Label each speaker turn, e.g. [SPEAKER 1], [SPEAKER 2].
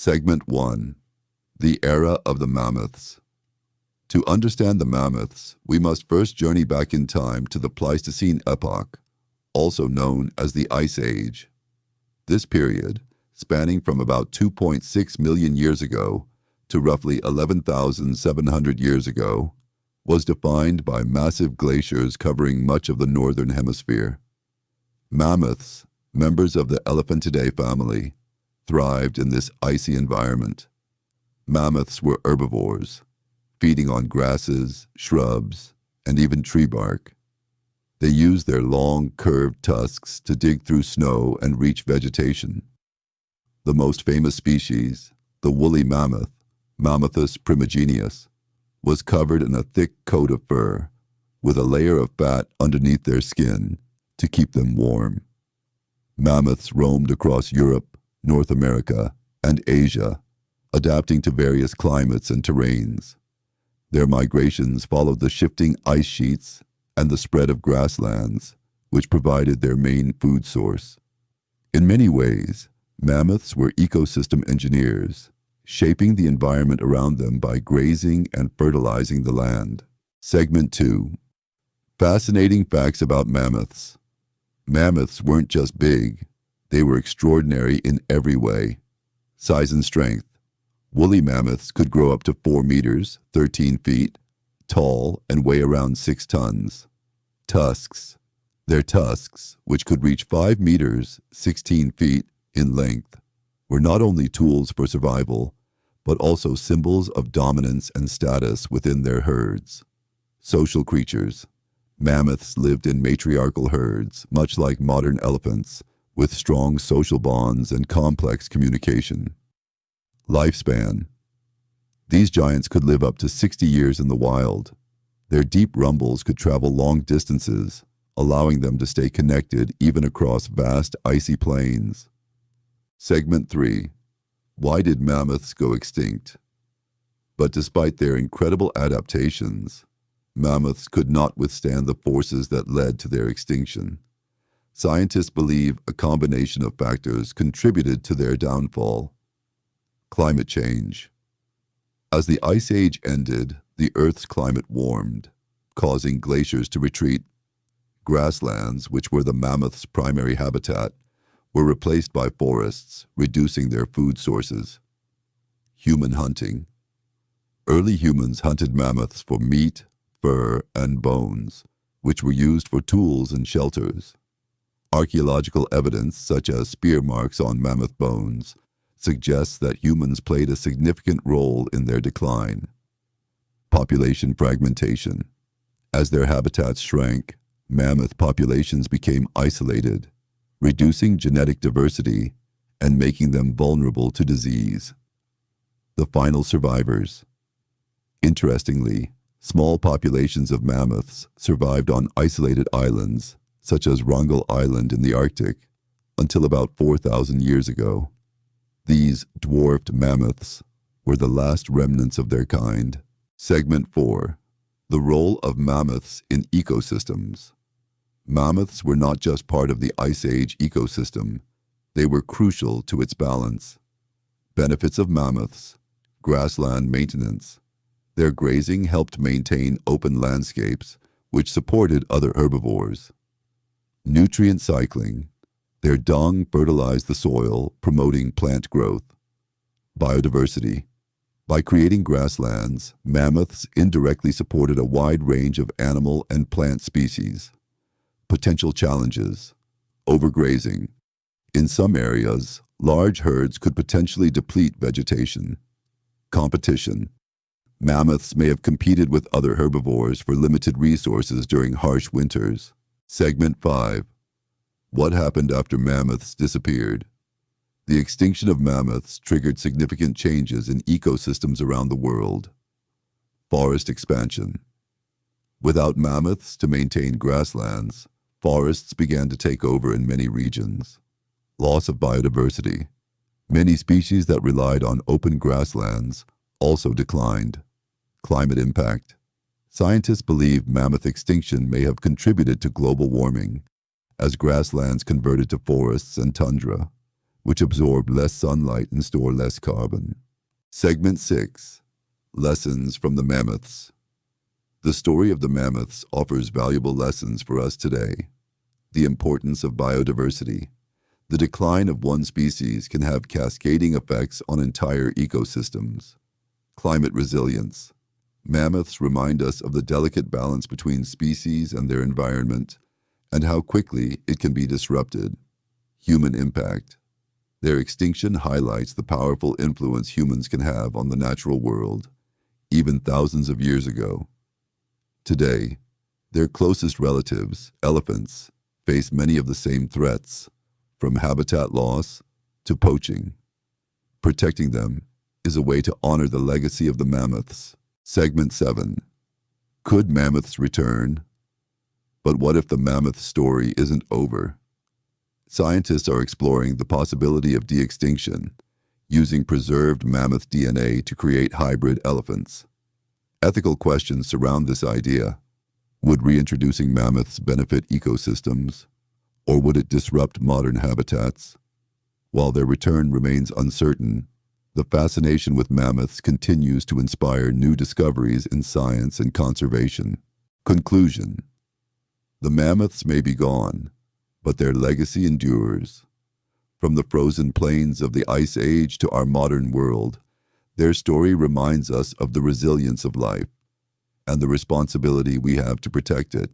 [SPEAKER 1] Segment 1. The Era of the Mammoths. To understand the mammoths, we must first journey back in time to the Pleistocene epoch, also known as the Ice Age. This period, spanning from about 2.6 million years ago to roughly 11,700 years ago, was defined by massive glaciers covering much of the northern hemisphere. Mammoths, members of the Elephantidae family, thrived in this icy environment. Mammoths were herbivores, feeding on grasses, shrubs, and even tree bark. They used their long, curved tusks to dig through snow and reach vegetation. The most famous species, the woolly mammoth, Mammothus primigenius, was covered in a thick coat of fur, with a layer of fat underneath their skin to keep them warm. Mammoths roamed across Europe, North America, and Asia, adapting to various climates and terrains. Their migrations followed the shifting ice sheets and the spread of grasslands, which provided their main food source. In many ways, mammoths were ecosystem engineers, shaping the environment around them by grazing and fertilizing the land. Segment 2. Fascinating facts about mammoths. Mammoths weren't just big, they were extraordinary in every way. Size and strength. Woolly mammoths could grow up to 4 meters, 13 feet, tall and weigh around 6 tons. Tusks. Their tusks, which could reach 5 meters, 16 feet in length, were not only tools for survival, but also symbols of dominance and status within their herds. Social creatures. Mammoths lived in matriarchal herds, much like modern elephants, with strong social bonds and complex communication. Lifespan. These giants could live up to 60 years in the wild. Their deep rumbles could travel long distances, allowing them to stay connected even across vast icy plains. Segment 3. Why did mammoths go extinct? But despite their incredible adaptations, mammoths could not withstand the forces that led to their extinction. Scientists believe a combination of factors contributed to their downfall. Climate change. As the Ice Age ended, the Earth's climate warmed, causing glaciers to retreat. Grasslands, which were the mammoths' primary habitat, were replaced by forests, reducing their food sources. Human hunting. Early humans hunted mammoths for meat, fur, and bones, which were used for tools and shelters. Archaeological evidence, such as spear marks on mammoth bones, suggests that humans played a significant role in their decline. Population fragmentation. As their habitats shrank, mammoth populations became isolated, reducing genetic diversity and making them vulnerable to disease. The final survivors. Interestingly, small populations of mammoths survived on isolated islands, such as Wrangel Island in the Arctic, until about 4,000 years ago. These dwarfed mammoths were the last remnants of their kind. Segment 4. The role of mammoths in ecosystems. Mammoths were not just part of the Ice Age ecosystem, they were crucial to its balance. Benefits of mammoths. Grassland maintenance. Their grazing helped maintain open landscapes, which supported other herbivores. Nutrient cycling. Their dung fertilized the soil, promoting plant growth. Biodiversity. By creating grasslands, mammoths indirectly supported a wide range of animal and plant species. Potential challenges. Overgrazing. In some areas, large herds could potentially deplete vegetation. Competition. Mammoths may have competed with other herbivores for limited resources during harsh winters. Segment 5. What happened after mammoths disappeared? The extinction of mammoths triggered significant changes in ecosystems around the world. Forest expansion. Without mammoths to maintain grasslands, forests began to take over in many regions. Loss of biodiversity. Many species that relied on open grasslands also declined. Climate impact. Scientists believe mammoth extinction may have contributed to global warming, as grasslands converted to forests and tundra. which absorb less sunlight and store less carbon. Segment 6. Lessons from the Mammoths. The story of the mammoths offers valuable lessons for us today. The importance of biodiversity. The decline of one species can have cascading effects on entire ecosystems. Climate resilience. Mammoths remind us of the delicate balance between species and their environment, and how quickly it can be disrupted. Human impact. Their extinction highlights the powerful influence humans can have on the natural world, even thousands of years ago. Today, their closest relatives, elephants, face many of the same threats, from habitat loss to poaching. Protecting them is a way to honor the legacy of the mammoths. Segment 7. Could mammoths return? But what if the mammoth story isn't over? Scientists are exploring the possibility of de-extinction, using preserved mammoth DNA to create hybrid elephants. Ethical questions surround this idea. Would reintroducing mammoths benefit ecosystems, or would it disrupt modern habitats? While their return remains uncertain, the fascination with mammoths continues to inspire new discoveries in science and conservation. Conclusion. The mammoths may be gone, but their legacy endures. From the frozen plains of the Ice Age to our modern world, their story reminds us of the resilience of life and the responsibility we have to protect it.